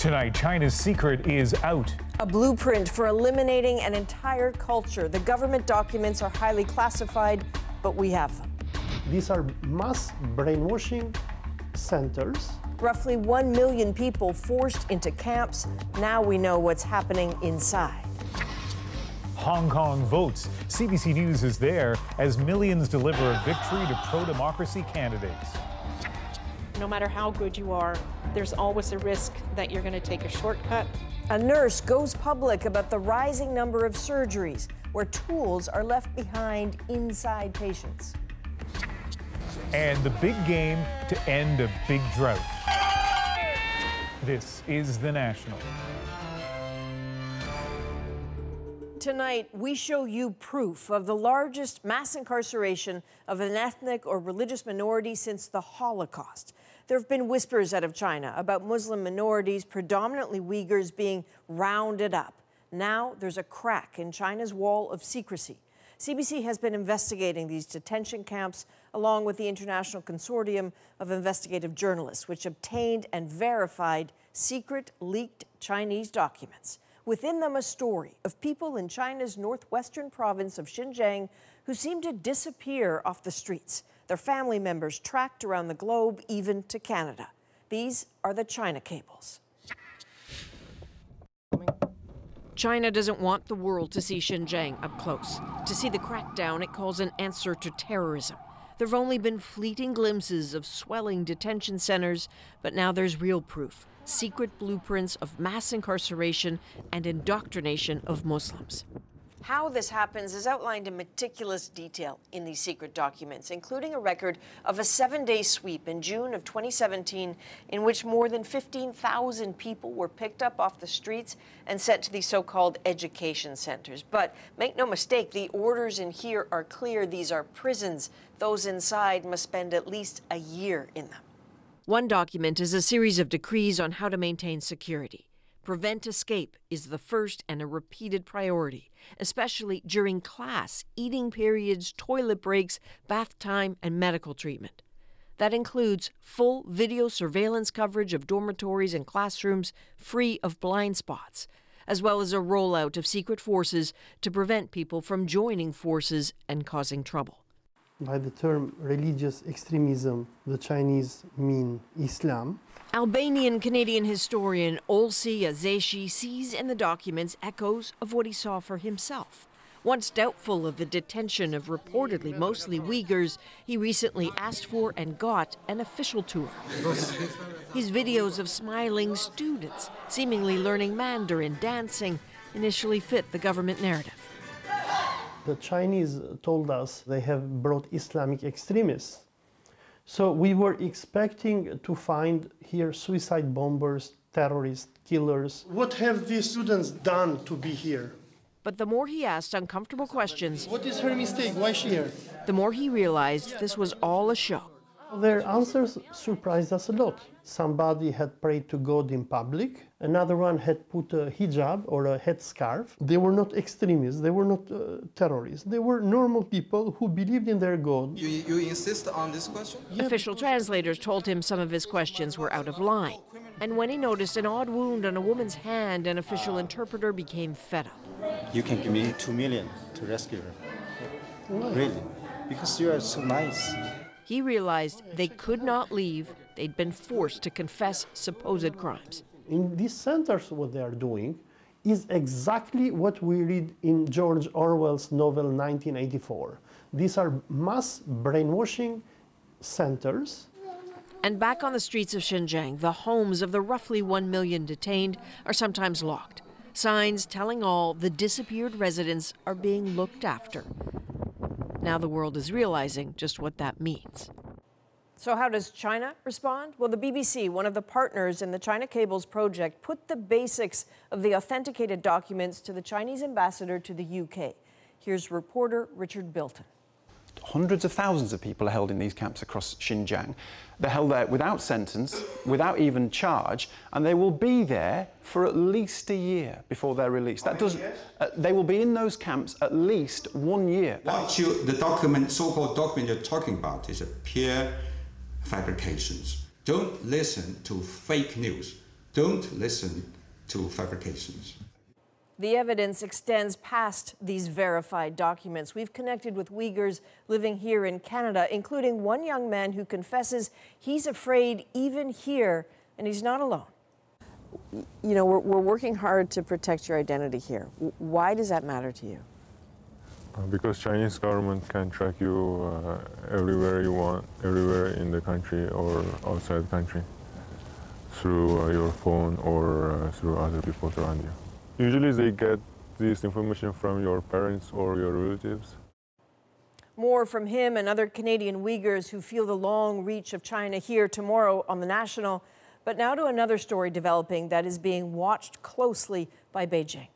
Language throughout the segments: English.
Tonight, China's secret is out. A blueprint for eliminating an entire culture. The government documents are highly classified, but we have them. These are mass brainwashing centers. Roughly 1 million people forced into camps. Now we know what's happening inside. Hong Kong votes. CBC News is there as millions deliver a victory to pro-democracy candidates. No matter how good you are, there's always a risk that you're going to take a shortcut. A nurse goes public about the rising number of surgeries where tools are left behind inside patients. And the big game to end a big drought. This is The National. Tonight, we show you proof of the largest mass incarceration of an ethnic or religious minority since the Holocaust. There have been whispers out of China about Muslim minorities, predominantly Uyghurs, being rounded up. Now there's a crack in China's wall of secrecy. CBC has been investigating these detention camps along with the International Consortium of Investigative Journalists, which obtained and verified secret leaked Chinese documents. Within them, a story of people in China's northwestern province of Xinjiang who seem to disappear off the streets. Their family members tracked around the globe, even to Canada. These are the China cables. China doesn't want the world to see Xinjiang up close, to see the crackdown it calls an answer to terrorism. There have only been fleeting glimpses of swelling detention centers, but now there's real proof. Secret blueprints of mass incarceration and indoctrination of Muslims. How this happens is outlined in meticulous detail in these secret documents, including a record of a 7-day sweep in June of 2017 in which more than 15,000 people were picked up off the streets and sent to these so-called education centers. But make no mistake, the orders in here are clear. These are prisons. Those inside must spend at least a year in them. One document is a series of decrees on how to maintain security. Prevent escape is the first and a repeated priority, especially during class, eating periods, toilet breaks, bath time, and medical treatment. That includes full video surveillance coverage of dormitories and classrooms free of blind spots, as well as a rollout of secret forces to prevent people from joining forces and causing trouble. By the term religious extremism, the Chinese mean Islam. Albanian-Canadian historian Olsi Azeshi sees in the documents echoes of what he saw for himself. Once doubtful of the detention of reportedly mostly Uyghurs, he recently asked for and got an official tour. His videos of smiling students, seemingly learning Mandarin, dancing, initially fit the government narrative. The Chinese told us they have brought Islamic extremists. So we were expecting to find here suicide bombers, terrorists, killers. What have these students done to be here? But the more he asked uncomfortable questions, what is her mistake? Why is she here? The more he realized this was all a show. Their answers surprised us a lot. Somebody had prayed to God in public. Another one had put a hijab or a headscarf. They were not extremists. They were not terrorists. They were normal people who believed in their God. You insist on this question? Yeah. Official translators told him some of his questions were out of line. And when he noticed an odd wound on a woman's hand, an official interpreter became fed up. You can give me 2 million to rescue her. Why? Really? Because you are so nice. He realized they could not leave. They'd been forced to confess supposed crimes. In these centers, what they are doing is exactly what we read in George Orwell's novel 1984. These are mass brainwashing centers. And back on the streets of Xinjiang, the homes of the roughly 1 million detained are sometimes locked. Signs telling all the disappeared residents are being looked after. Now the world is realizing just what that means. So how does China respond? Well, the BBC, one of the partners in the China Cables project, put the basics of the authenticated documents to the Chinese ambassador to the UK. Here's reporter Richard Bilton. Hundreds of thousands of people are held in these camps across Xinjiang. They're held there without sentence, without even charge, and they will be there for at least a year before they're released. That does. They will be in those camps at least 1 year. The document, so-called document you're talking about, is a pure fabrications. Don't listen to fake news. Don't listen to fabrications. The evidence extends past these verified documents. We've connected with Uyghurs living here in Canada, including one young man who confesses he's afraid even here, and he's not alone. You know, we're working hard to protect your identity here. Why does that matter to you? Because Chinese government can track you everywhere you want, everywhere in the country or outside the country, through your phone or through other people around you. Usually they get this information from your parents or your relatives. More from him and other Canadian Uyghurs who feel the long reach of China here tomorrow on The National. But now to another story developing that is being watched closely by Beijing.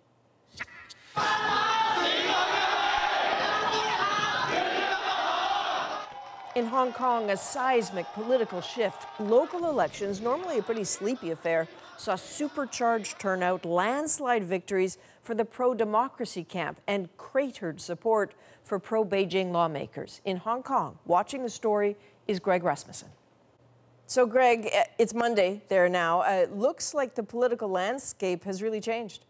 In Hong Kong, a seismic political shift. Local elections, normally a pretty sleepy affair, saw supercharged turnout, landslide victories for the pro-democracy camp, and cratered support for pro-Beijing lawmakers. In Hong Kong, watching the story is Greg Rasmussen. So, Greg, it's Monday there now. It looks like the political landscape has really changed.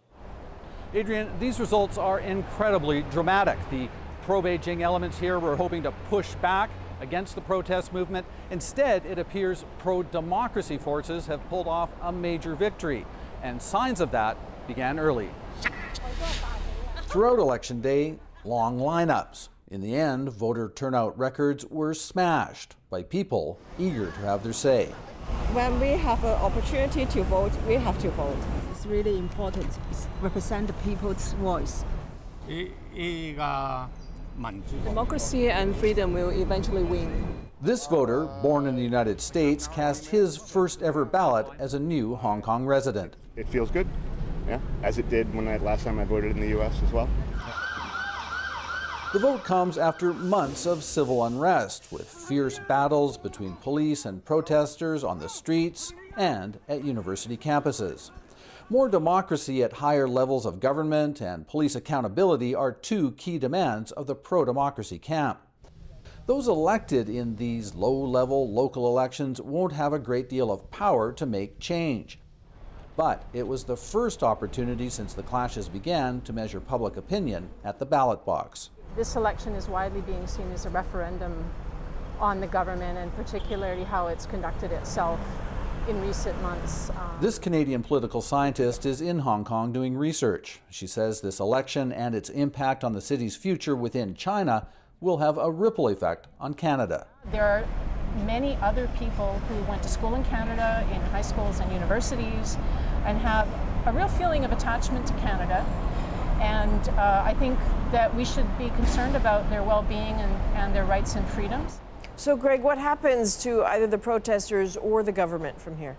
Adrian, these results are incredibly dramatic. The pro-Beijing elements here were hoping to push back against the protest movement. Instead, it appears pro-democracy forces have pulled off a major victory, and signs of that began early. Throughout Election Day, long lineups. In the end, voter turnout records were smashed by people eager to have their say. When we have an opportunity to vote, we have to vote. It's really important. It represents the people's voice. Democracy and freedom will eventually win. This voter, born in the United States, cast his first ever ballot as a new Hong Kong resident. It feels good, yeah, as it did when last time I voted in the U.S. as well. The vote comes after months of civil unrest, with fierce battles between police and protesters on the streets and at university campuses. More democracy at higher levels of government and police accountability are two key demands of the pro-democracy camp. Those elected in these low-level local elections won't have a great deal of power to make change. But it was the first opportunity since the clashes began to measure public opinion at the ballot box. This election is widely being seen as a referendum on the government, and particularly how it's conducted itself in recent months. This Canadian political scientist is in Hong Kong doing research. She says this election and its impact on the city's future within China will have a ripple effect on Canada. There are many other people who went to school in Canada, in high schools and universities, and have a real feeling of attachment to Canada. And I think that we should be concerned about their well-being and their rights and freedoms. So, Greg, what happens to either the protesters or the government from here?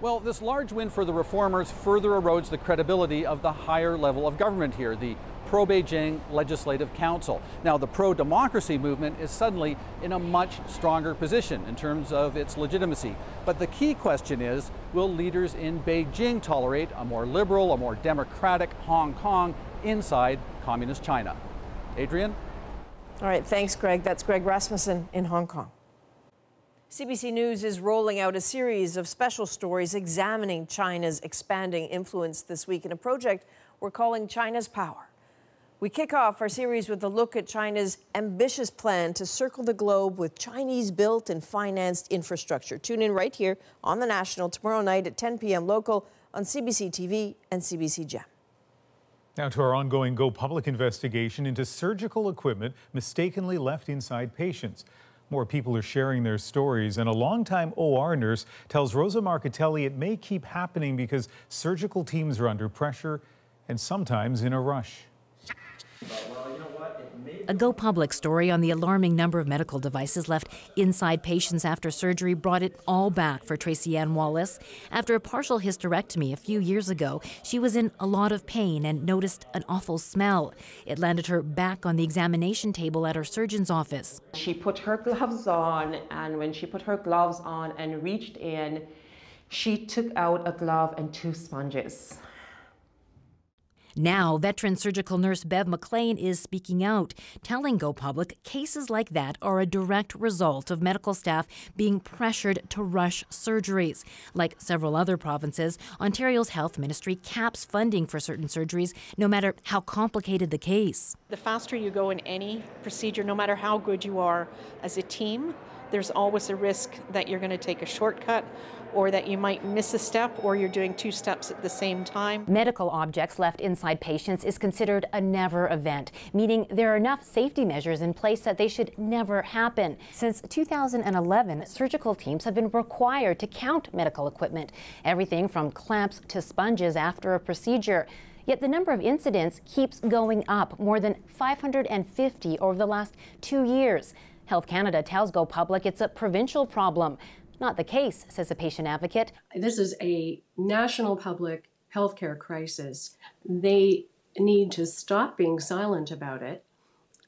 Well, this large win for the reformers further erodes the credibility of the higher level of government here, the pro-Beijing Legislative Council. Now, the pro-democracy movement is suddenly in a much stronger position in terms of its legitimacy. But the key question is, will leaders in Beijing tolerate a more liberal, a more democratic Hong Kong inside communist China? Adrian? All right, thanks, Greg. That's Greg Rasmussen in Hong Kong. CBC News is rolling out a series of special stories examining China's expanding influence this week in a project we're calling China's Power. We kick off our series with a look at China's ambitious plan to circle the globe with Chinese-built and financed infrastructure. Tune in right here on The National tomorrow night at 10 p.m. local on CBC TV and CBC Gem. Now to our ongoing Go Public investigation into surgical equipment mistakenly left inside patients. More people are sharing their stories, and a longtime OR nurse tells Rosa Marcatelli it may keep happening because surgical teams are under pressure and sometimes in a rush. A Go Public story on the alarming number of medical devices left inside patients after surgery brought it all back for Tracy Ann Wallace. After a partial hysterectomy a few years ago, she was in a lot of pain and noticed an awful smell. It landed her back on the examination table at her surgeon's office. She put her gloves on, and when she put her gloves on and reached in, she took out a glove and 2 sponges. Now, veteran surgical nurse Bev McLean is speaking out, telling Go Public cases like that are a direct result of medical staff being pressured to rush surgeries. Like several other provinces, Ontario's health ministry caps funding for certain surgeries, no matter how complicated the case. The faster you go in any procedure, no matter how good you are as a team, there's always a risk that you're going to take a shortcut or that you might miss a step or you're doing two steps at the same time. Medical objects left inside patients is considered a never event, meaning there are enough safety measures in place that they should never happen. Since 2011, surgical teams have been required to count medical equipment, everything from clamps to sponges after a procedure. Yet the number of incidents keeps going up, more than 550 over the last 2 years. Health Canada tells Go Public it's a provincial problem. Not the case, says a patient advocate. This is a national public health care crisis. They need to stop being silent about it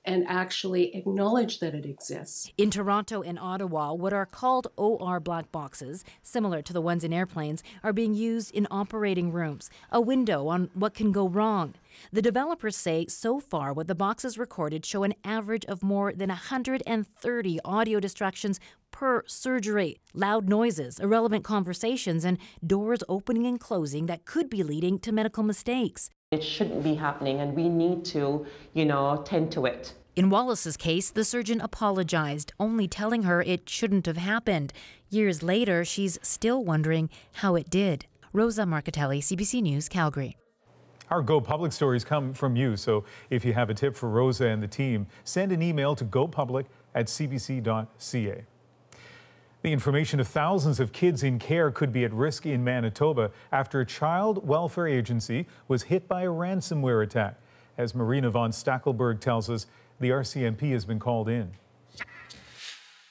and actually acknowledge that it exists. In Toronto and Ottawa, what are called OR black boxes, similar to the ones in airplanes, are being used in operating rooms, a window on what can go wrong. The developers say so far what the boxes recorded show an average of more than 130 audio distractions per surgery, loud noises, irrelevant conversations, and doors opening and closing that could be leading to medical mistakes. It shouldn't be happening, and we need to, tend to it. In Wallace's case, the surgeon apologized, only telling her it shouldn't have happened. Years later, she's still wondering how it did. Rosa Marcatelli, CBC News, Calgary. Our Go Public stories come from you, so if you have a tip for Rosa and the team, send an email to gopublic@cbc.ca. The information of thousands of kids in care could be at risk in Manitoba after a child welfare agency was hit by a ransomware attack. As Marina von Stackelberg tells us, the RCMP has been called in.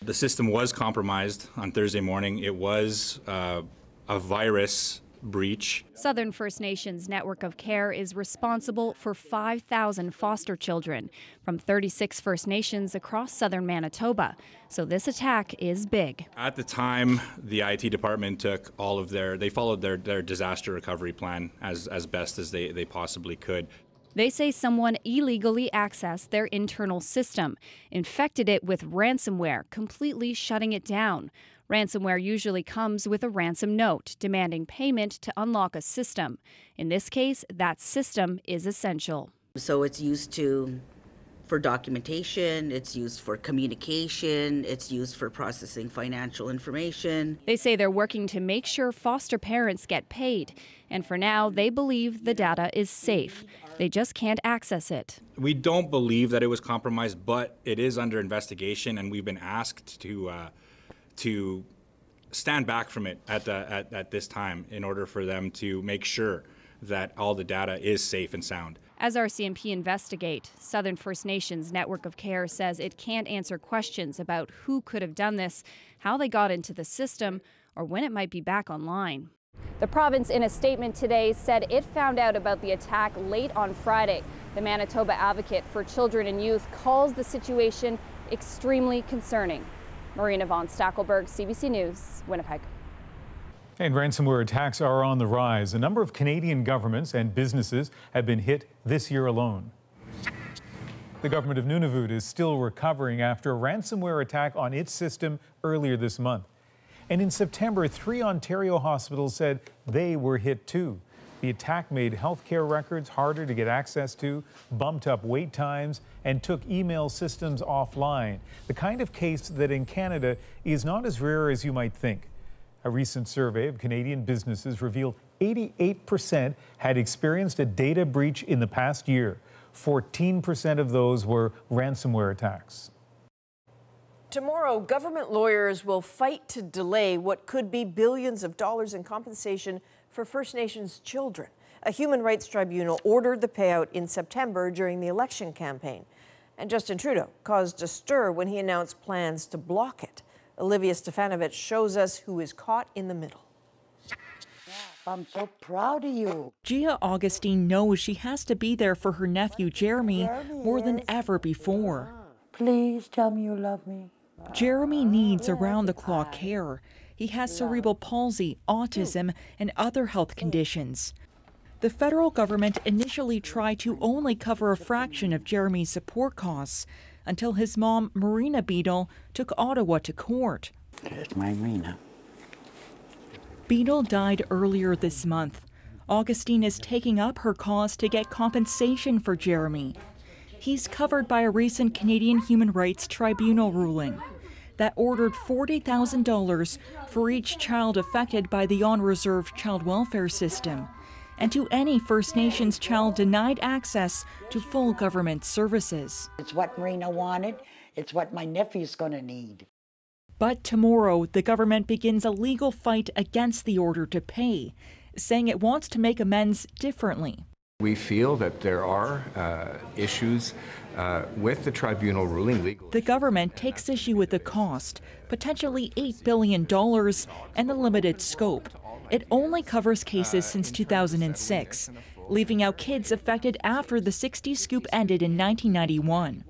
The system was compromised on Thursday morning. It was a virus breach. Southern First Nations Network of Care is responsible for 5,000 foster children from 36 First Nations across southern Manitoba. So this attack is big. At the time, the IT department took all of they followed their disaster recovery plan as best as they possibly could. They say someone illegally accessed their internal system, infected it with ransomware, completely shutting it down. Ransomware usually comes with a ransom note demanding payment to unlock a system. In this case, that system is essential. So it's used for documentation, it's used for communication, it's used for processing financial information. They say they're working to make sure foster parents get paid. And for now, they believe the data is safe. They just can't access it. We don't believe that it was compromised, but it is under investigation, and we've been asked to stand back from it at this time in order for them to make sure that all the data is safe and sound. As RCMP investigate, Southern First Nations Network of Care says it can't answer questions about who could have done this, how they got into the system, or when it might be back online. The province, in a statement today, said it found out about the attack late on Friday. The Manitoba Advocate for Children and Youth calls the situation extremely concerning. Marina von Stackelberg, CBC News, Winnipeg. And ransomware attacks are on the rise. A number of Canadian governments and businesses have been hit this year alone. The government of Nunavut is still recovering after a ransomware attack on its system earlier this month. And in September, 3 Ontario hospitals said they were hit too. The attack made healthcare records harder to get access to, bumped up wait times, and took email systems offline. The kind of case that in Canada is not as rare as you might think. A recent survey of Canadian businesses revealed 88% had experienced a data breach in the past year. 14% of those were ransomware attacks. Tomorrow, government lawyers will fight to delay what could be billions of dollars in compensation for First Nations children. A human rights tribunal ordered the payout in September during the election campaign. And Justin Trudeau caused a stir when he announced plans to block it. Olivia Stefanovich shows us who is caught in the middle. I'm so proud of you. Gia Augustine knows she has to be there for her nephew Jeremy more than ever before. Please tell me you love me. Jeremy needs around-the-clock care. He has cerebral palsy, autism, and other health conditions. The federal government initially tried to only cover a fraction of Jeremy's support costs until his mom, Marina Beadle, took Ottawa to court. There's my Marina. Beadle died earlier this month. Augustine is taking up her cause to get compensation for Jeremy. He's covered by a recent Canadian Human Rights Tribunal ruling that ordered $40,000 for each child affected by the on-reserve child welfare system, and to any First Nations child denied access to full government services. It's what Marina wanted. It's what my nephew's going to need. But tomorrow, the government begins a legal fight against the order to pay, saying it wants to make amends differently. We feel that there are issues with the tribunal ruling. The government takes issue with the cost, potentially $8 billion, and the limited scope. It only covers cases since 2006, leaving out kids affected after the 60s scoop ended in 1991.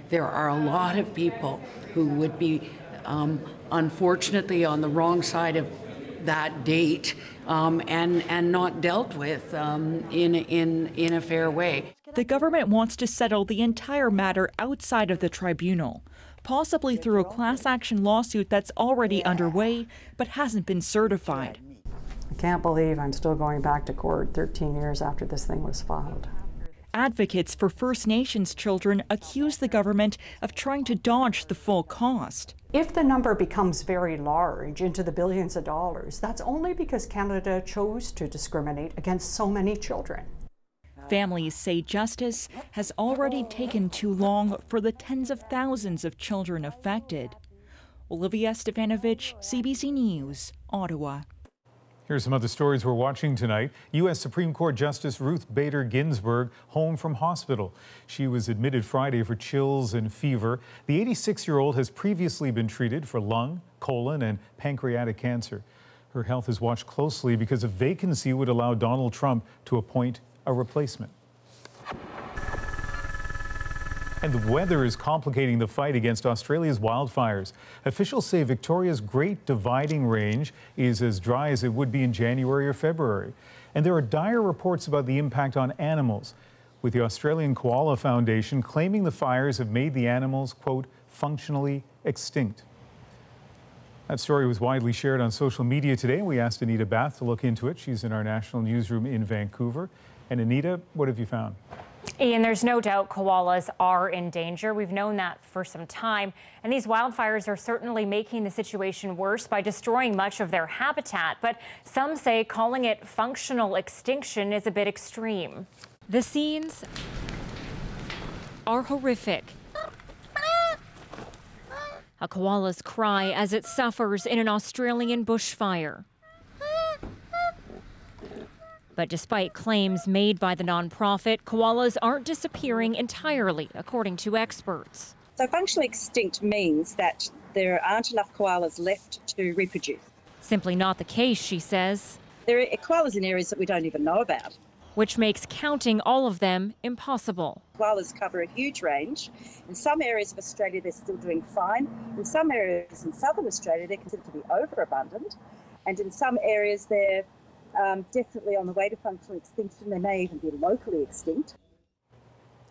There are a lot of people who would be unfortunately on the wrong side of that date and not dealt with in a fair way. The government wants to settle the entire matter outside of the tribunal, possibly through a class action lawsuit that's already underway but hasn't been certified. I can't believe I'm still going back to court 13 years after this thing was filed. Advocates for First Nations children accuse the government of trying to dodge the full cost. If the number becomes very large, into the billions of dollars, that's only because Canada chose to discriminate against so many children. Families say justice has already taken too long for the tens of thousands of children affected. Olivia Stefanovic, CBC News, Ottawa. Here's some other stories we're watching tonight. U.S. Supreme Court Justice Ruth Bader Ginsburg home from hospital. She was admitted Friday for chills and fever. The 86-year-old has previously been treated for lung, colon, and pancreatic cancer. Her health is watched closely because a vacancy would allow Donald Trump to appoint a replacement. And the weather is complicating the fight against Australia's wildfires. Officials say Victoria's Great Dividing Range is as dry as it would be in January or February. And there are dire reports about the impact on animals, with the Australian Koala Foundation claiming the fires have made the animals, quote, functionally extinct. That story was widely shared on social media today, and we asked Anita Bath to look into it. She's in our national newsroom in Vancouver. And Anita, what have you found? Ian, there's no doubt koalas are in danger. We've known that for some time. And these wildfires are certainly making the situation worse by destroying much of their habitat. But some say calling it functional extinction is a bit extreme. The scenes are horrific. A koala's cry as it suffers in an Australian bushfire. But despite claims made by the nonprofit, koalas aren't disappearing entirely, according to experts. So functionally extinct means that there aren't enough koalas left to reproduce. Simply not the case, she says. There are koalas in areas that we don't even know about. Which makes counting all of them impossible. Koalas cover a huge range. In some areas of Australia, they're still doing fine. In some areas in southern Australia, they're considered to be overabundant. And in some areas, they're definitely on the way to functional extinction. They may even be locally extinct.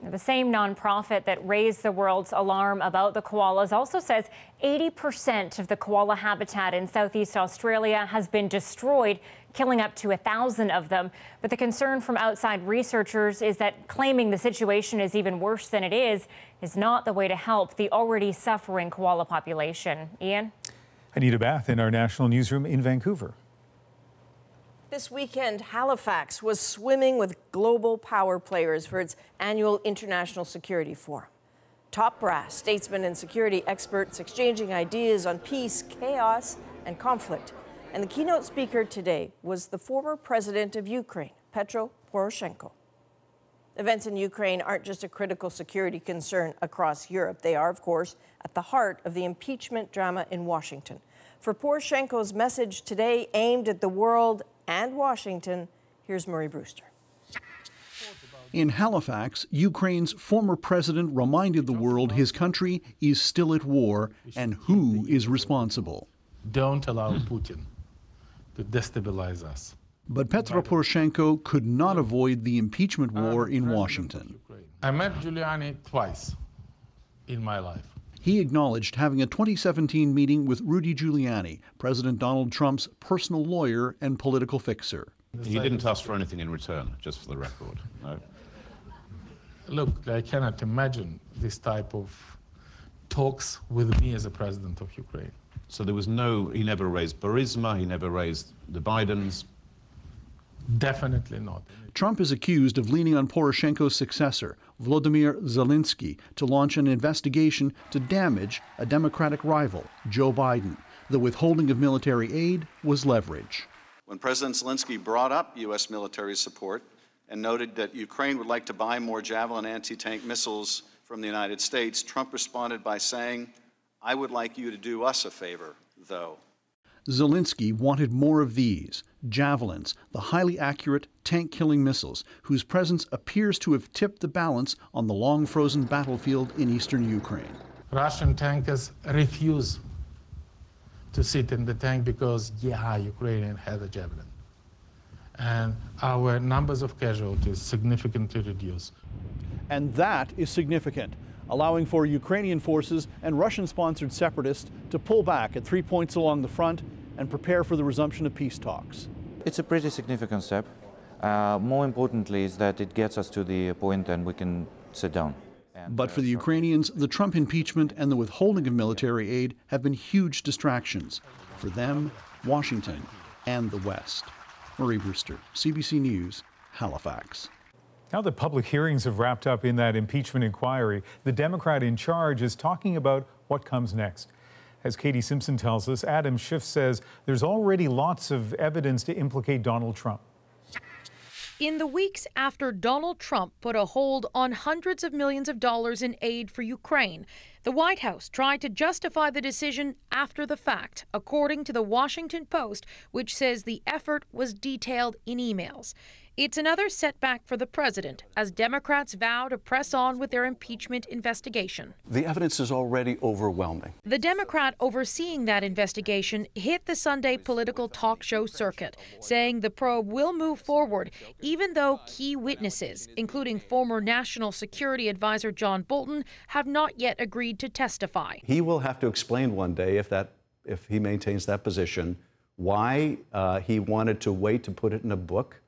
The same nonprofit that raised the world's alarm about the koalas also says 80% of the koala habitat in Southeast Australia has been destroyed, killing up to 1,000 of them. But the concern from outside researchers is that claiming the situation is even worse than it is not the way to help the already suffering koala population. Ian? Anita Bath in our national newsroom in Vancouver. This weekend, Halifax was swimming with global power players for its annual International Security Forum. Top brass, statesmen and security experts exchanging ideas on peace, chaos, and conflict. And the keynote speaker today was the former president of Ukraine, Petro Poroshenko. Events in Ukraine aren't just a critical security concern across Europe. They are, of course, at the heart of the impeachment drama in Washington. For Poroshenko's message today aimed at the world and Washington, here's Murray Brewster. In Halifax, Ukraine's former president reminded the world his country is still at war and who is responsible. Don't allow Putin to destabilize us. But Petro Poroshenko could not avoid the impeachment war in Washington. I met Giuliani twice in my life. He acknowledged having a 2017 meeting with Rudy Giuliani, President Donald Trump's personal lawyer and political fixer. He didn't ask for anything in return, just for the record, no? Look, I cannot imagine this type of talks with me as a president of Ukraine. So there was he never raised Burisma, he never raised the Bidens? Definitely not. Trump is accused of leaning on Poroshenko's successor, Volodymyr Zelensky, to launch an investigation to damage a Democratic rival, Joe Biden. The withholding of military aid was leverage. When President Zelensky brought up U.S. military support and noted that Ukraine would like to buy more Javelin anti-tank missiles from the United States, Trump responded by saying, "I would like you to do us a favor, though." Zelensky wanted more of these, Javelins, the highly accurate tank-killing missiles whose presence appears to have tipped the balance on the long-frozen battlefield in eastern Ukraine. Russian tankers refuse to sit in the tank because, Ukrainian has a Javelin. And our numbers of casualties significantly reduced. And that is significant, allowing for Ukrainian forces and Russian-sponsored separatists to pull back at 3 points along the front and prepare for the resumption of peace talks. It's a pretty significant step. More importantly is that it gets us to the point and we can sit down. But for the Ukrainians, the Trump impeachment and the withholding of military aid have been huge distractions for them, Washington, and the West. Murray Brewster, CBC News, Halifax. Now that public hearings have wrapped up in that impeachment inquiry, the Democrat in charge is talking about what comes next. As Katie Simpson tells us, Adam Schiff says there's already lots of evidence to implicate Donald Trump. In the weeks after Donald Trump put a hold on hundreds of millions of dollars in aid for Ukraine, the White House tried to justify the decision after the fact, according to the Washington Post, which says the effort was detailed in emails. It's another setback for the president as Democrats vow to press on with their impeachment investigation. The evidence is already overwhelming. The Democrat overseeing that investigation hit the Sunday political talk show circuit, saying the probe will move forward, even though key witnesses, including former National Security Advisor John Bolton, have not yet agreed to testify. He will have to explain one day, if he maintains that position, why he wanted to wait to put it in a book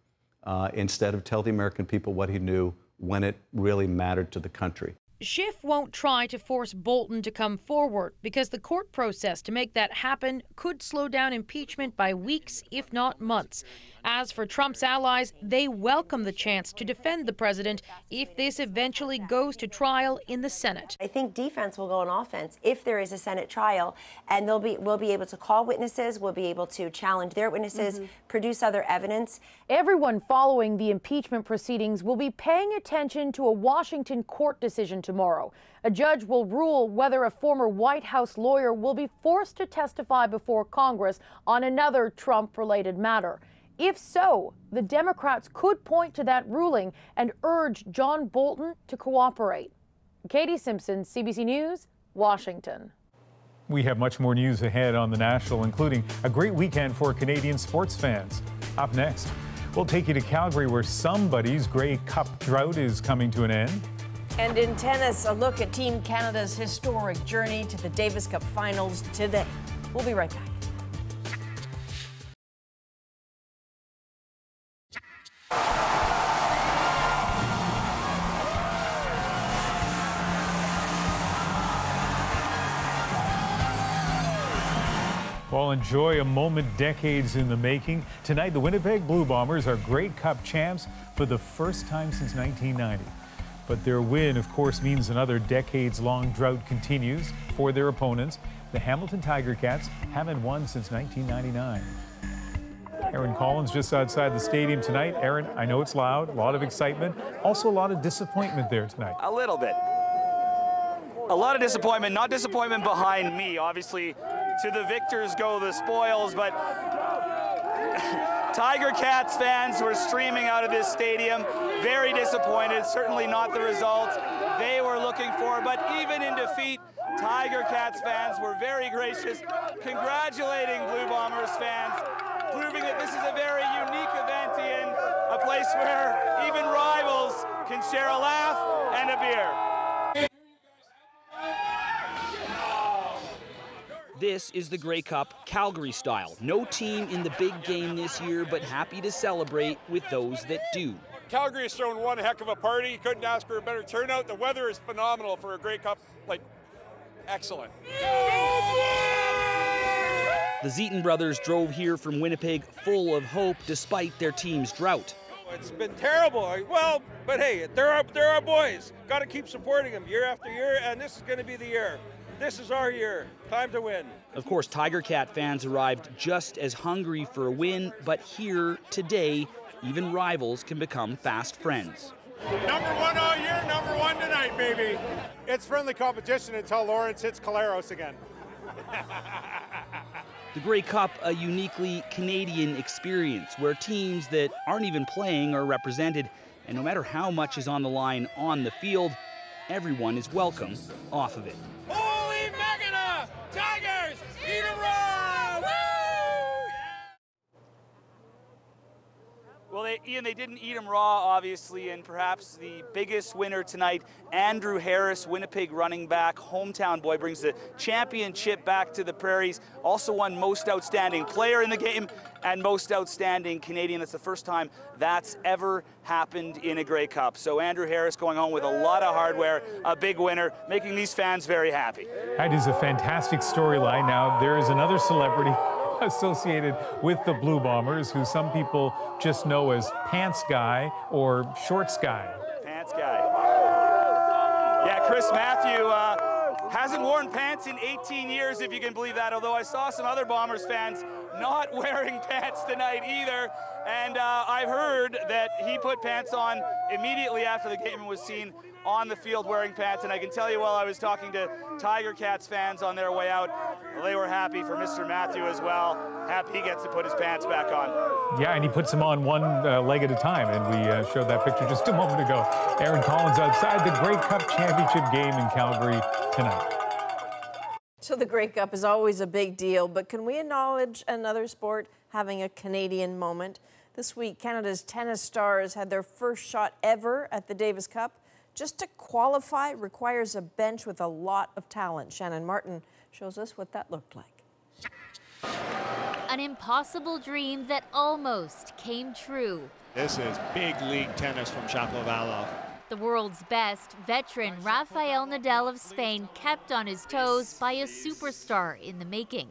instead of tell the American people what he knew when it really mattered to the country. Schiff won't try to force Bolton to come forward because the court process to make that happen could slow down impeachment by weeks, if not months. As for Trump's allies, they welcome the chance to defend the president if this eventually goes to trial in the Senate. I think defense will go on offense if there is a Senate trial, and we'll be able to call witnesses, we'll be able to challenge their witnesses, produce other evidence. Everyone following the impeachment proceedings will be paying attention to a Washington court decision tomorrow. A judge will rule whether a former White House lawyer will be forced to testify before Congress on another Trump-related matter. If so, the Democrats could point to that ruling and urge John Bolton to cooperate. Katie Simpson, CBC News, Washington. We have much more news ahead on The National, including a great weekend for Canadian sports fans. Up next, we'll take you to Calgary, where somebody's Grey Cup drought is coming to an end. And in tennis, a look at Team Canada's historic journey to the Davis Cup finals today. We'll be right back. Well, enjoy a moment decades in the making. Tonight, the Winnipeg Blue Bombers are Grey Cup champs for the first time since 1990. But their win, of course, means another decades-long drought continues for their opponents. The Hamilton Tiger Cats haven't won since 1999. Aaron Collins just outside the stadium tonight. Aaron, I know it's loud, a lot of excitement, also a lot of disappointment there tonight. A little bit. A lot of disappointment, not disappointment behind me. Obviously, to the victors go the spoils, but Tiger Cats fans who are streaming out of this stadium, very disappointed, certainly not the result they were looking for, but even in defeat, Tiger Cats fans were very gracious, congratulating Blue Bombers fans, proving that that this is a very unique event, Ian, a place where even rivals can share a laugh and a beer. This is the Grey Cup Calgary style. No team in the big game this year, but happy to celebrate with those that do. Calgary has thrown one heck of a party. Couldn't ask for a better turnout. The weather is phenomenal for a Grey Cup, like, excellent. The Zeton brothers drove here from Winnipeg full of hope despite their team's drought. It's been terrible. Well, but hey, they're our boys. Got to keep supporting them year after year, and this is going to be the year. This is our year. Time to win. Of course, Tiger Cat fans arrived just as hungry for a win, but here today, even rivals can become fast friends. Number one all year, number one tonight, baby. It's friendly competition until Lawrence hits Caleros again. The Grey Cup, a uniquely Canadian experience where teams that aren't even playing are represented, and no matter how much is on the line on the field, everyone is welcome off of it. Holy Magana! Tigers! Eat 'em raw! Woo! Well, Ian, they didn't eat them raw, obviously, and perhaps the biggest winner tonight, Andrew Harris, Winnipeg running back, hometown boy, brings the championship back to the Prairies. Also won Most Outstanding Player in the game and Most Outstanding Canadian. That's the first time that's ever happened in a Grey Cup. So Andrew Harris going home with a lot of hardware, a big winner, making these fans very happy. That is a fantastic storyline. Now, there is another celebrity associated with the Blue Bombers, who some people just know as Pants Guy or Shorts Guy. Pants Guy. Yeah, Chris Matthew hasn't worn pants in 18 years, if you can believe that, although I saw some other Bombers fans not wearing pants tonight either. And I've heard that he put pants on immediately after the game and was seen on the field wearing pants. And I can tell you, while I was talking to Tiger Cats fans on their way out, well, they were happy for Mr. Matthew as well. Happy he gets to put his pants back on. Yeah, and he puts them on one leg at a time, and we showed that picture just a moment ago. Aaron Collins outside the Grey Cup Championship game in Calgary tonight. So the Grey Cup is always a big deal, but can we acknowledge another sport having a Canadian moment? This week, Canada's tennis stars had their first shot ever at the Davis Cup. Just to qualify requires a bench with a lot of talent. Shannon Martin shows us what that looked like. An impossible dream that almost came true. This is big league tennis from Shapovalov. The world's best, veteran Rafael Nadal of Spain kept on his toes by a superstar in the making.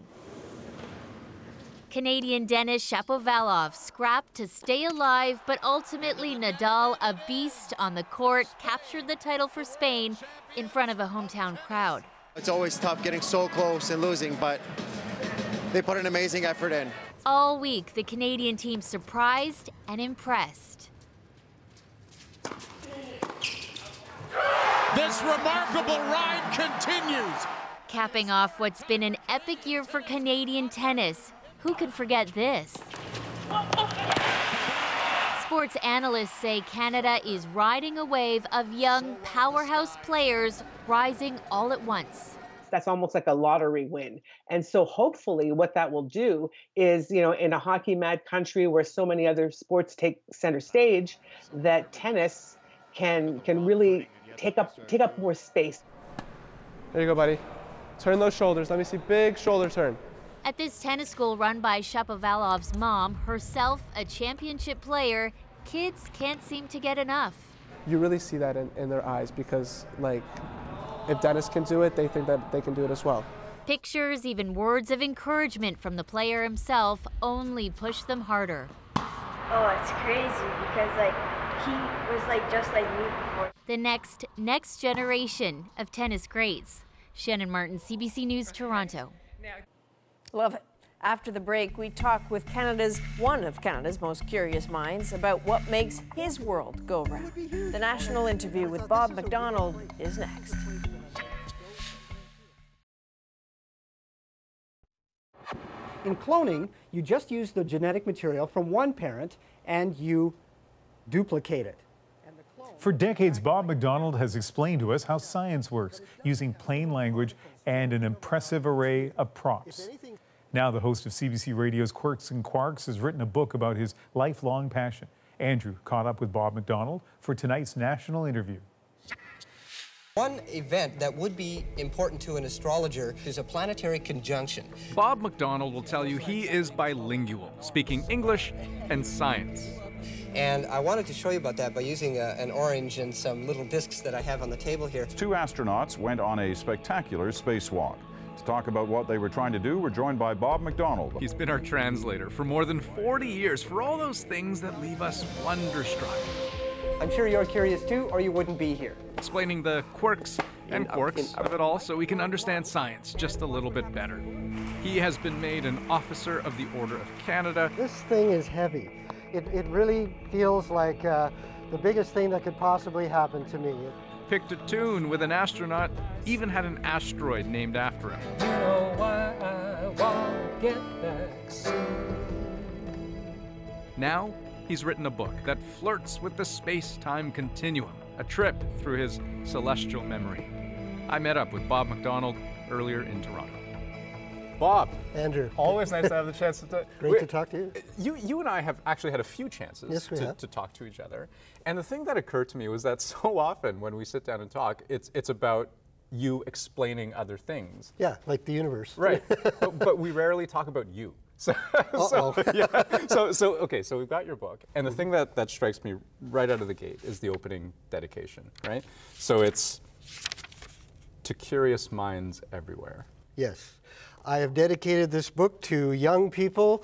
Canadian Denis Shapovalov scrapped to stay alive, but ultimately Nadal, a beast on the court, captured the title for Spain in front of a hometown crowd. It's always tough getting so close and losing, but they put an amazing effort in. All week, the Canadian team surprised and impressed. This remarkable ride continues. Capping off what's been an epic year for Canadian tennis. Who can forget this? Sports analysts say Canada is riding a wave of young powerhouse players rising all at once. That's almost like a lottery win. And so hopefully what that will do is, in a hockey mad country where so many other sports take center stage, that tennis can really take up more space. There you go, buddy. Turn those shoulders. Let me see big shoulder turn. At this tennis school run by Shapovalov's mom, herself a championship player, kids can't seem to get enough. You really see that in their eyes because, if Dennis can do it, they think that they can do it as well. Pictures, even words of encouragement from the player himself only push them harder. Oh, it's crazy because, he was, just like me before. The next generation of tennis greats. Shannon Martin, CBC News, Toronto. Love it. After the break, we talk with one of Canada's most curious minds about what makes his world go round. The national interview with Bob McDonald is next. In cloning, you just use the genetic material from one parent and you duplicate it. For decades, Bob McDonald has explained to us how science works, using plain language and an impressive array of props. Now the host of CBC Radio's Quirks and Quarks has written a book about his lifelong passion. Andrew caught up with Bob McDonald for tonight's national interview. One event that would be important to an astrologer is a planetary conjunction. Bob McDonald will tell you he is bilingual, speaking English and science. And I wanted to show you about that by using an orange and some little discs that I have on the table here. 2 astronauts went on a spectacular spacewalk. To talk about what they were trying to do, we're joined by Bob McDonald. He's been our translator for more than 40 years for all those things that leave us wonderstruck. I'm sure you're curious too, or you wouldn't be here. Explaining the quirks and quarks of it all so we can understand science just a little bit better. He has been made an Officer of the Order of Canada. This thing is heavy. It really feels like the biggest thing that could possibly happen to me. Picked a tune with an astronaut, even had an asteroid named after him. You know why I want to get back soon. Now, he's written a book that flirts with the space-time continuum, a trip through his celestial memory. I met up with Bob McDonald earlier in Toronto. Bob. Andrew. Always nice to have the chance to Great to talk to you. You and I have actually had a few chances to talk to each other. And the thing that occurred to me was that so often when we sit down and talk, it's about you explaining other things. Yeah, like the universe. Right. but we rarely talk about you. So we've got your book, and the thing that strikes me right out of the gate is the opening dedication, right? So it's to curious minds everywhere. Yes. I have dedicated this book to young people,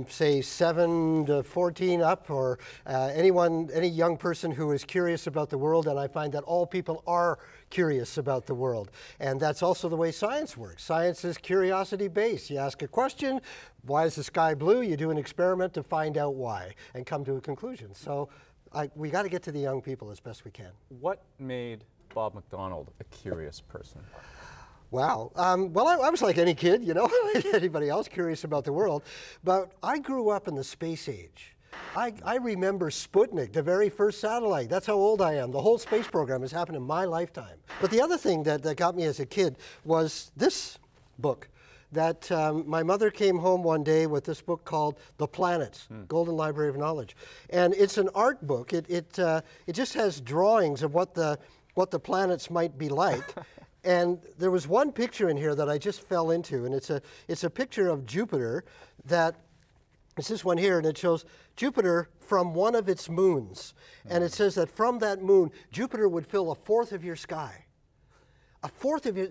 say 7 to 14 up, or any young person who is curious about the world, and I find that all people are curious about the world. And that's also the way science works. Science is curiosity-based. You ask a question, why is the sky blue? You do an experiment to find out why and come to a conclusion. So we got to get to the young people as best we can. What made Bob McDonald a curious person? Wow. Well, I was like any kid, you know, like anybody else, curious about the world. But I grew up in the space age. I remember Sputnik, the very first satellite. That's how old I am. The whole space program has happened in my lifetime. But the other thing that got me as a kid was this book. That my mother came home one day with this book called The Planets, Golden Library of Knowledge. And it's an art book. It just has drawings of what the planets might be like. And there was one picture in here that I just fell into, and it's a picture of Jupiter that, it's this one here, and it shows Jupiter from one of its moons. And it says that from that moon, Jupiter would fill a fourth of your sky. A fourth of your,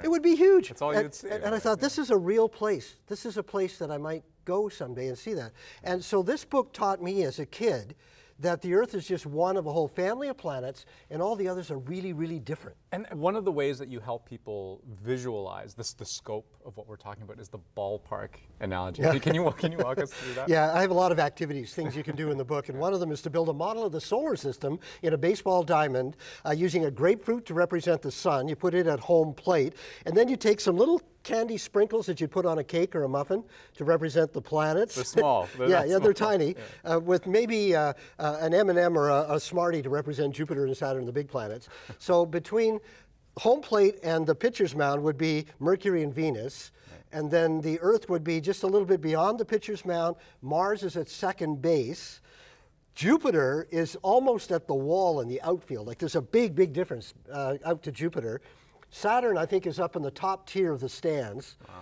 it would be huge. That's all you'd see. And I thought, this is a real place. This is a place that I might go someday and see that. And so this book taught me as a kid that the Earth is just one of a whole family of planets, and all the others are really, really different. And one of the ways that you help people visualize the scope of what we're talking about is the ballpark analogy. Yeah. Can you walk us through that? Yeah, I have a lot of activities, things you can do in the book, and one of them is to build a model of the solar system in a baseball diamond using a grapefruit to represent the sun. You put it at home plate, and then you take some little candy sprinkles that you put on a cake or a muffin to represent the planets. They're small. They're tiny, with maybe an M&M or a Smartie to represent Jupiter and Saturn, the big planets. So between home plate and the pitcher's mound would be Mercury and Venus, and then the Earth would be just a little bit beyond the pitcher's mound. Mars is at second base. Jupiter is almost at the wall in the outfield. Like there's a big, big difference out to Jupiter. Saturn, I think, is up in the top tier of the stands. Wow.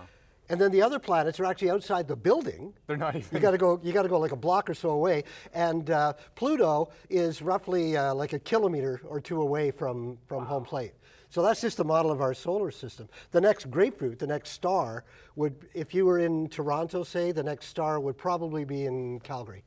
And then the other planets are actually outside the building. They're not even. You got to go like a block or so away. And Pluto is roughly like a kilometer or two away from home plate. So that's just the model of our solar system. The next grapefruit, the next star, would, if you were in Toronto, say, the next star would probably be in Calgary.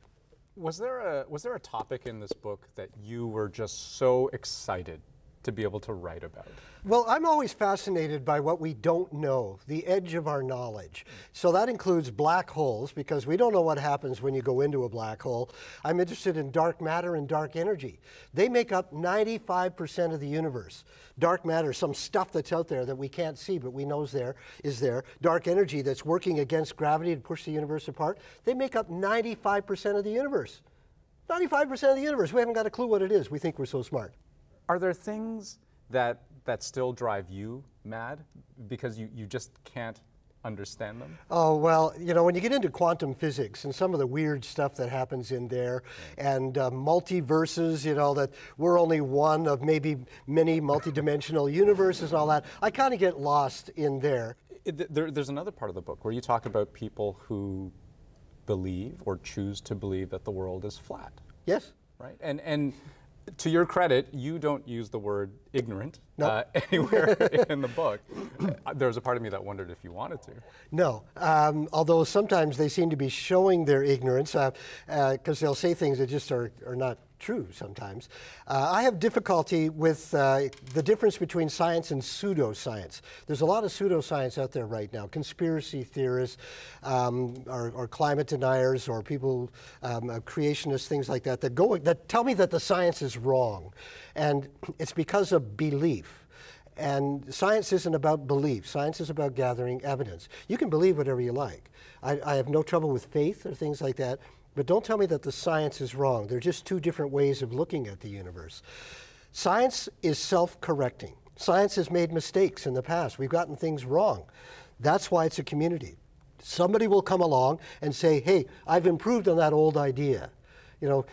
Was there a topic in this book that you were just so excited to be able to write about? Well, I'm always fascinated by what we don't know, the edge of our knowledge. So that includes black holes, because we don't know what happens when you go into a black hole. I'm interested in dark matter and dark energy. They make up 95% of the universe. Dark matter, some stuff that's out there that we can't see but we know is there. Dark energy that's working against gravity to push the universe apart. They make up 95% of the universe. 95% of the universe. We haven't got a clue what it is. We think we're so smart. Are there things that still drive you mad because you just can't understand them? Oh, well, you know, when you get into quantum physics and some of the weird stuff that happens in there, and multiverses, you know, that we're only one of maybe many multidimensional universes and all that, I kind of get lost in there. There's another part of the book where you talk about people who believe or choose to believe that the world is flat. Yes. Right? And to your credit, you don't use the word ignorant No. Anywhere in the book. There was a part of me that wondered if you wanted to. No, although sometimes they seem to be showing their ignorance because they'll say things that just are not true sometimes. I have difficulty with the difference between science and pseudoscience. There's a lot of pseudoscience out there right now. Conspiracy theorists, or climate deniers, or people, creationists, things like that, that tell me that the science is wrong. And it's because of belief. And science isn't about belief. Science is about gathering evidence. You can believe whatever you like. I have no trouble with faith or things like that. But don't tell me that the science is wrong. They're just two different ways of looking at the universe. Science is self-correcting. Science has made mistakes in the past. We've gotten things wrong. That's why it's a community. Somebody will come along and say, hey, I've improved on that old idea. You know,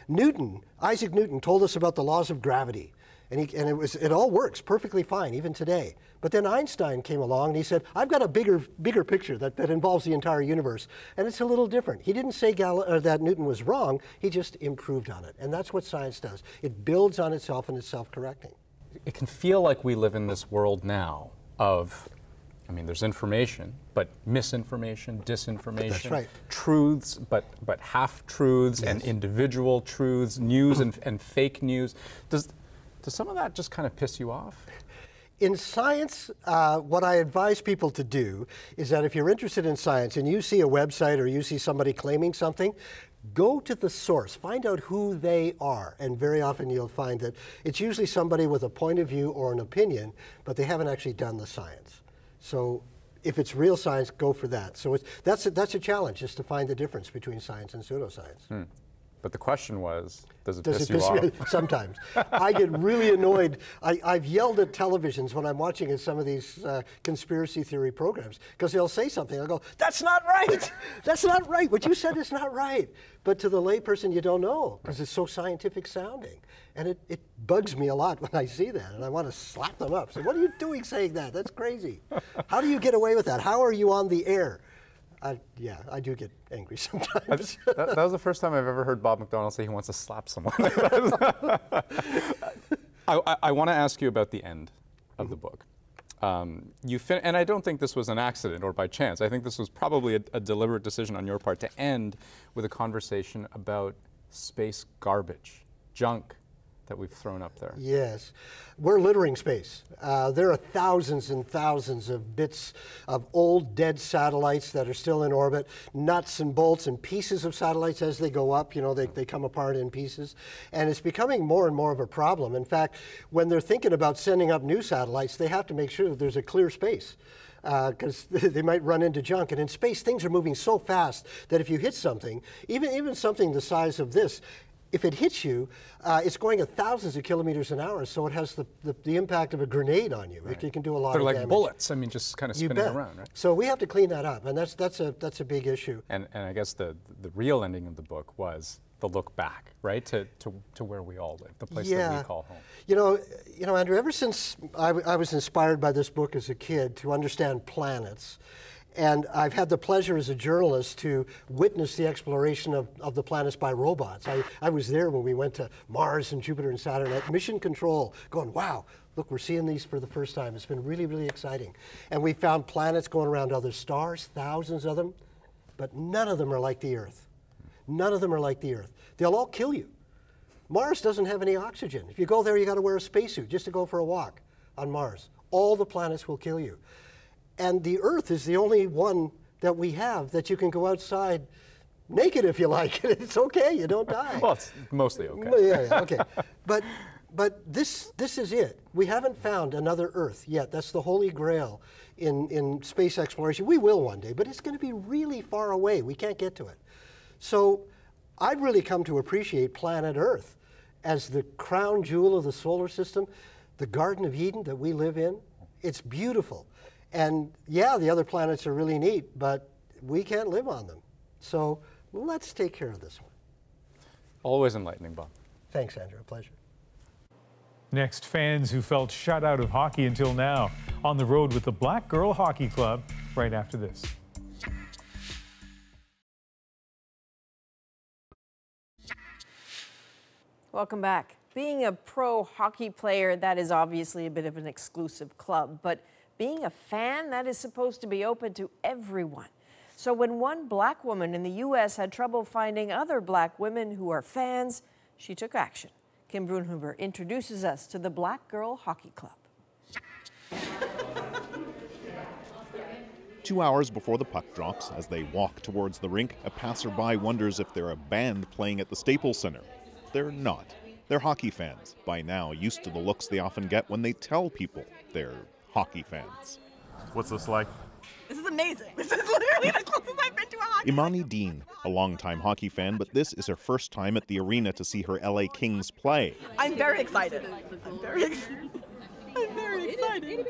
Isaac Newton told us about the laws of gravity. And it all works perfectly fine, even today. But then Einstein came along and he said, I've got a bigger picture that involves the entire universe. And it's a little different. He didn't say that Newton was wrong, he just improved on it. And that's what science does. It builds on itself and it's self-correcting. It can feel like we live in this world now of, I mean, there's information, but misinformation, disinformation, That's right. truths, but half-truths, yes, and individual truths, news and fake news. Does some of that just kind of piss you off? In science, what I advise people to do is that if you're interested in science and you see a website or you see somebody claiming something, go to the source, find out who they are. And very often you'll find that it's usually somebody with a point of view or an opinion, but they haven't actually done the science. So if it's real science, go for that. So that's a challenge, just to find the difference between science and pseudoscience. But the question was, does it piss you off? Sometimes. I get really annoyed. I've yelled at televisions when I'm watching in some of these conspiracy theory programs, because they'll say something. I'll go, that's not right. That's not right. What you said is not right. But to the layperson, you don't know, because it's so scientific sounding. And it bugs me a lot when I see that, and I want to slap them up. So what are you doing saying that? That's crazy. How do you get away with that? How are you on the air? Yeah, I do get angry sometimes. That was the first time I've ever heard Bob McDonald say he wants to slap someone. I want to ask you about the end of the book. And I don't think this was an accident or by chance. I think this was probably a deliberate decision on your part to end with a conversation about space garbage, junk that we've thrown up there. Yes. We're littering space. There are thousands and thousands of bits of old dead satellites that are still in orbit, nuts and bolts and pieces of satellites as they go up, you know, they come apart in pieces. And it's becoming more and more of a problem. In fact, when they're thinking about sending up new satellites, they have to make sure that there's a clear space, because they might run into junk. And in space, things are moving so fast that if you hit something, even something the size of this, if it hits you, it's going at thousands of kilometers an hour, so it has the impact of a grenade on you. Right. It can do a lot They're of like damage. bullets. I mean, just kind of spinning around, right? So we have to clean that up, and that's a big issue. And I guess the real ending of the book was the look back, right, to where we all live, the place that we call home. You know, Andrew, ever since I was inspired by this book as a kid to understand planets, and I've had the pleasure as a journalist to witness the exploration of the planets by robots. I was there when we went to Mars and Jupiter and Saturn at mission control, going, wow, look, we're seeing these for the first time. It's been really, really exciting. And we found planets going around other stars, thousands of them, but none of them are like the Earth. None of them are like the Earth. They'll all kill you. Mars doesn't have any oxygen. If you go there, you got to wear a spacesuit just to go for a walk on Mars. All the planets will kill you. And the Earth is the only one that we have that you can go outside naked if you like. It's okay, you don't die. Well, it's mostly okay. Yeah, okay. But this is it. We haven't found another Earth yet. That's the holy grail in space exploration. We will one day, but it's going to be really far away. We can't get to it. So I've really come to appreciate planet Earth as the crown jewel of the solar system, the Garden of Eden that we live in. It's beautiful. And yeah, the other planets are really neat, but we can't live on them. So let's take care of this one. Always enlightening, Bob. Thanks, Andrew. A pleasure. Next, fans who felt shut out of hockey until now, on the road with the Black Girl Hockey Club, right after this. Welcome back. Being a pro hockey player, that is obviously a bit of an exclusive club, but being a fan, that is supposed to be open to everyone. So when one black woman in the U.S. had trouble finding other black women who are fans, she took action. Kim Brunhuber introduces us to the Black Girl Hockey Club. 2 hours before the puck drops, as they walk towards the rink, a passerby wonders if they're a band playing at the Staples Center. They're not. They're hockey fans, by now used to the looks they often get when they tell people they're hockey fans. What's this like? This is amazing. This is literally the closest I've been to a hockey Imani Dean, a longtime hockey fan, but this is her first time at the arena to see her LA Kings play. I'm very excited. I'm very excited.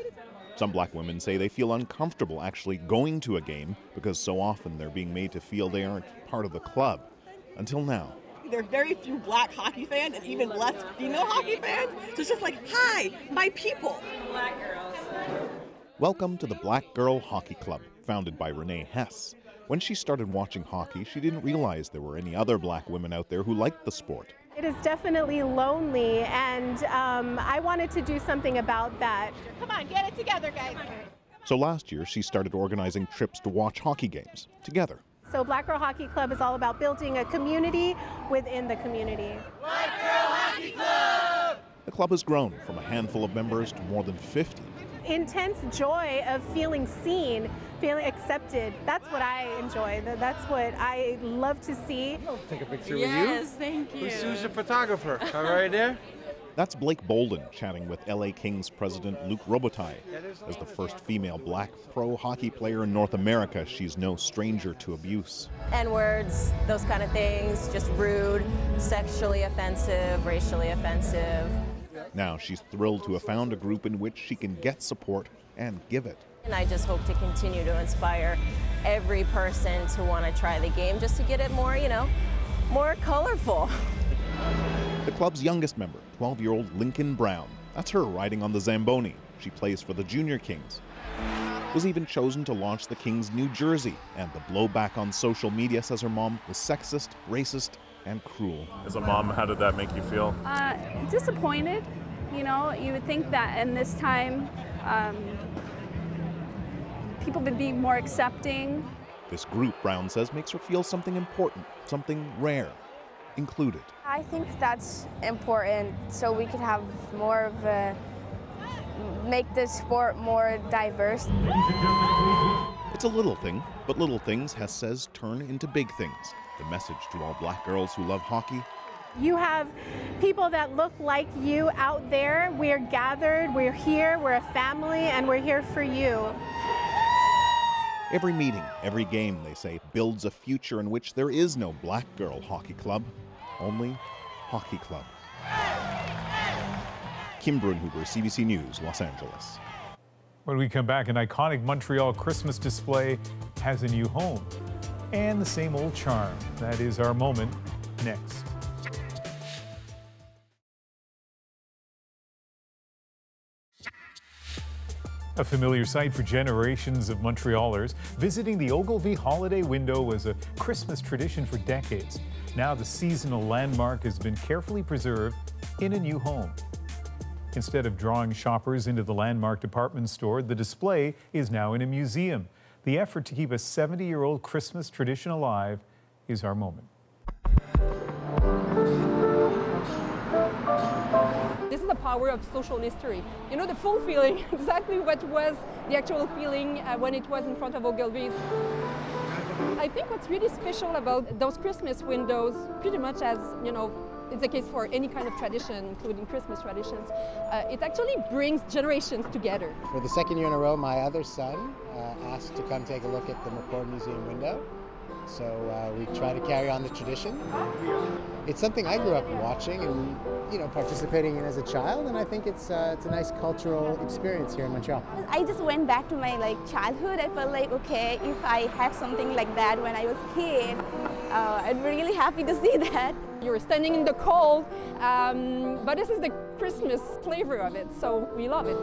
Some black women say they feel uncomfortable actually going to a game because so often they're being made to feel they aren't part of the club. Until now. There are very few black hockey fans and even less female hockey fans. So it's just like, hi, my people. Black girls. Welcome to the Black Girl Hockey Club, founded by Renee Hess. When she started watching hockey, she didn't realize there were any other black women out there who liked the sport. It is definitely lonely, and I wanted to do something about that. Come on, get it together, guys. So last year, she started organizing trips to watch hockey games together. So Black Girl Hockey Club is all about building a community within the community. Black Girl Hockey Club! The club has grown from a handful of members to more than 50. Intense joy of feeling seen, feeling accepted. That's what I enjoy. That's what I love to see. I'll take a picture with you. Yes, thank you. Who's the photographer? All right there. That's Blake Bolden chatting with LA Kings president Luc Robitaille. As the first female black pro hockey player in North America, she's no stranger to abuse. N-words, those kind of things, just rude, sexually offensive, racially offensive. Now she's thrilled to have found a group in which she can get support and give it. And I just hope to continue to inspire every person to want to try the game just to get it more, more colorful. The club's youngest member, 12-year-old Lincoln Brown. That's her riding on the Zamboni. She plays for the Junior Kings. Was even chosen to launch the Kings' new jersey, and the blowback on social media says her mom was sexist, racist, and cruel. As a mom, how did that make you feel? Disappointed. You would think that in this time, people would be more accepting. This group, Brown says, makes her feel something important, something rare, included. I think that's important so we could have more of a, make this sport more diverse. It's a little thing, but little things, Hess says, turn into big things. The message to all black girls who love hockey: you have people that look like you out there. We're gathered, we're here, we're a family, and we're here for you. Every meeting, every game, they say, builds a future in which there is no Black Girl Hockey Club, only Hockey Club. Kim Brunhuber, CBC News, Los Angeles. When we come back, an iconic Montreal Christmas display has a new home and the same old charm. That is our moment next. A familiar sight for generations of Montrealers, visiting the Ogilvy Holiday Window was a Christmas tradition for decades. Now the seasonal landmark has been carefully preserved in a new home. Instead of drawing shoppers into the landmark department store, the display is now in a museum. The effort to keep a 70-year-old Christmas tradition alive is our moment. This is the power of social history. The full feeling, exactly what was the actual feeling when it was in front of Ogilvy. I think what's really special about those Christmas windows, pretty much as, it's the case for any kind of tradition, including Christmas traditions, it actually brings generations together. For the second year in a row, my other son asked to come take a look at the McCord Museum window. So we try to carry on the tradition. It's something I grew up watching and participating in as a child, and I think it's a nice cultural experience here in Montreal. I just went back to my childhood. I felt like, okay, if I had something like that when I was a kid, I'm really happy to see that. You were standing in the cold, but this is the Christmas flavor of it, so we love it.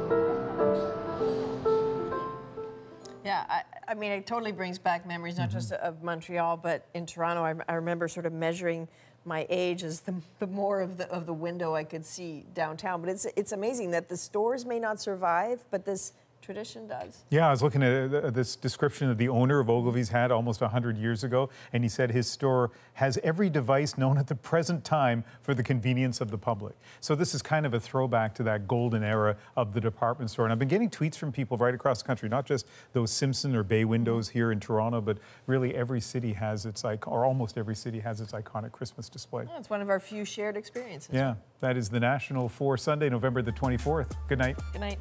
Yeah, I mean, it totally brings back memories, not just of Montreal, but in Toronto. I remember sort of measuring my age as the more of the window I could see downtown. But it's amazing that the stores may not survive, but this tradition does. Yeah, I was looking at this description that the owner of Ogilvy's had almost 100 years ago, and he said his store has every device known at the present time for the convenience of the public. So this is kind of a throwback to that golden era of the department store. And I've been getting tweets from people right across the country, not just those Simpson or Bay windows here in Toronto, but really every city has its or almost every city has its iconic Christmas display. Yeah, it's one of our few shared experiences. Yeah, that is the National for Sunday, November the 24th. Good night. Good night.